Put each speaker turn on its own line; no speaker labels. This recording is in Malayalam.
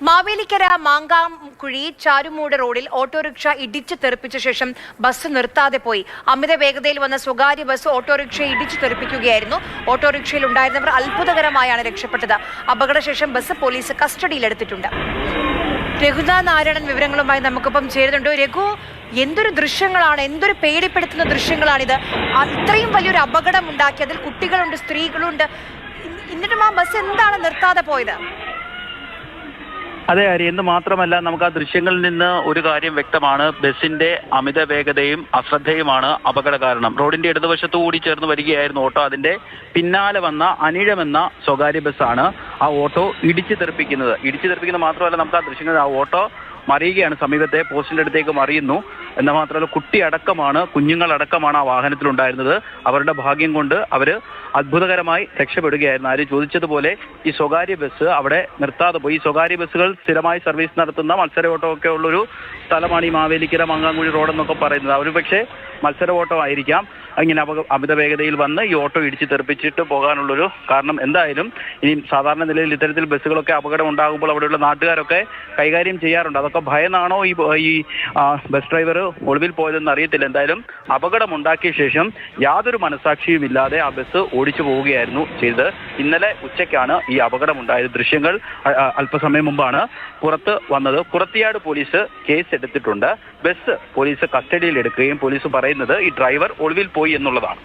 മാവേലിക്കര മാങ്കാംകുഴി ചാരുമൂട് റോഡിൽ ഓട്ടോറിക്ഷ ഇടിച്ചു തെറിപ്പിച്ച ശേഷം ബസ് നിർത്താതെ പോയി. അമിത വേഗതയിൽ വന്ന സ്വകാര്യ ബസ് ഓട്ടോറിക്ഷയെ ഇടിച്ചു തെറിപ്പിക്കുകയായിരുന്നു. ഓട്ടോറിക്ഷയിൽ ഉണ്ടായിരുന്നവർ അത്ഭുതകരമായാണ് രക്ഷപ്പെട്ടത്. അപകടശേഷം ബസ് പോലീസ് കസ്റ്റഡിയിലെടുത്തിട്ടുണ്ട്. രഘുനാഥ് നാരായണൻ വിവരങ്ങളുമായി നമുക്കൊപ്പം ചേരുന്നുണ്ട്. രഘു, എന്തൊരു ദൃശ്യങ്ങളാണ്, എന്തൊരു പേടിപ്പെടുത്തുന്ന ദൃശ്യങ്ങളാണിത്. ഇത്രയും വലിയൊരു അപകടം ഉണ്ടാക്കി, അതിൽ കുട്ടികളുണ്ട്, സ്ത്രീകളുണ്ട്. എന്നിട്ടും ആ ബസ് എന്താണ് നിർത്താതെ പോയത്?
അതെ ഹരി, എന്ന് മാത്രമല്ല നമുക്ക് ആ ദൃശ്യങ്ങളിൽ നിന്ന് ഒരു കാര്യം വ്യക്തമാണ്. ബസിന്റെ അമിത വേഗതയും അശ്രദ്ധയുമാണ് അപകട കാരണം. റോഡിന്റെ ഇടതുവശത്തു കൂടി ചേർന്ന് വരികയായിരുന്നു ഓട്ടോ. അതിന്റെ പിന്നാലെ വന്ന അനിഴമെന്ന സ്വകാര്യ ബസ്സാണ് ആ ഓട്ടോ ഇടിച്ചു തെറിപ്പിക്കുന്നത് മാത്രമല്ല, നമുക്ക് ആ ദൃശ്യങ്ങൾ, ആ ഓട്ടോ മറിയുകയാണ്, സമീപത്തെ പോസ്റ്റിന്റെ അടുത്തേക്ക് മറിയുന്നു. എന്നാൽ മാത്രമല്ല കുഞ്ഞുങ്ങളടക്കമാണ് ആ വാഹനത്തിലുണ്ടായിരുന്നത്. അവരുടെ ഭാഗ്യം കൊണ്ട് അവര് അത്ഭുതകരമായി രക്ഷപ്പെടുകയായിരുന്നു. ആര് ചോദിച്ചതുപോലെ ഈ സ്വകാര്യ ബസ് അവിടെ നിർത്താതെ പോയി. ഈ സ്വകാര്യ ബസ്സുകൾ സ്ഥിരമായി സർവീസ് നടത്തുന്ന മത്സര ഓട്ടോ ഒക്കെ ഉള്ളൊരു സ്ഥലമാണ് ഈ മാവേലിക്കര മാങ്കാംകുഴി റോഡ് എന്നൊക്കെ പറയുന്നത്. അവർ പക്ഷേ മത്സര ഓട്ടോ ആയിരിക്കാം ഇങ്ങനെ അമിത വേഗതയിൽ വന്ന് ഈ ഓട്ടോ ഇടിച്ച് തെറിപ്പിച്ചിട്ട് പോകാനുള്ളൊരു കാരണം. എന്തായാലും ഇനി സാധാരണ നിലയിൽ ഇത്തരത്തിൽ ബസ്സുകളൊക്കെ അപകടം ഉണ്ടാകുമ്പോൾ അവിടെയുള്ള നാട്ടുകാരൊക്കെ കൈകാര്യം ചെയ്യാറുണ്ട്. അതൊക്കെ ഭയന്നാണോ ഈ ബസ് ഡ്രൈവർ ഒളിവിൽ പോയതെന്ന് അറിയത്തില്ല. എന്തായാലും അപകടമുണ്ടാക്കിയ ശേഷം യാതൊരു മനസാക്ഷിയും ഇല്ലാതെ ആ ബസ് ഓടിച്ചു പോവുകയായിരുന്നു ചെയ്തത്. ഇന്നലെ ഉച്ചയ്ക്കാണ് ഈ അപകടമുണ്ടായത്. ദൃശ്യങ്ങൾ അല്പസമയം മുമ്പാണ് പുറത്ത് വന്നത്. കുറത്തിയാട് പോലീസ് കേസ് എടുത്തിട്ടുണ്ട്. ബസ് പോലീസ് കസ്റ്റഡിയിൽ എടുക്കുകയും പോലീസ് പറയുന്നത് ഈ ഡ്രൈവർ ഒളിവിൽ പോയി എന്നുള്ളതാണ്.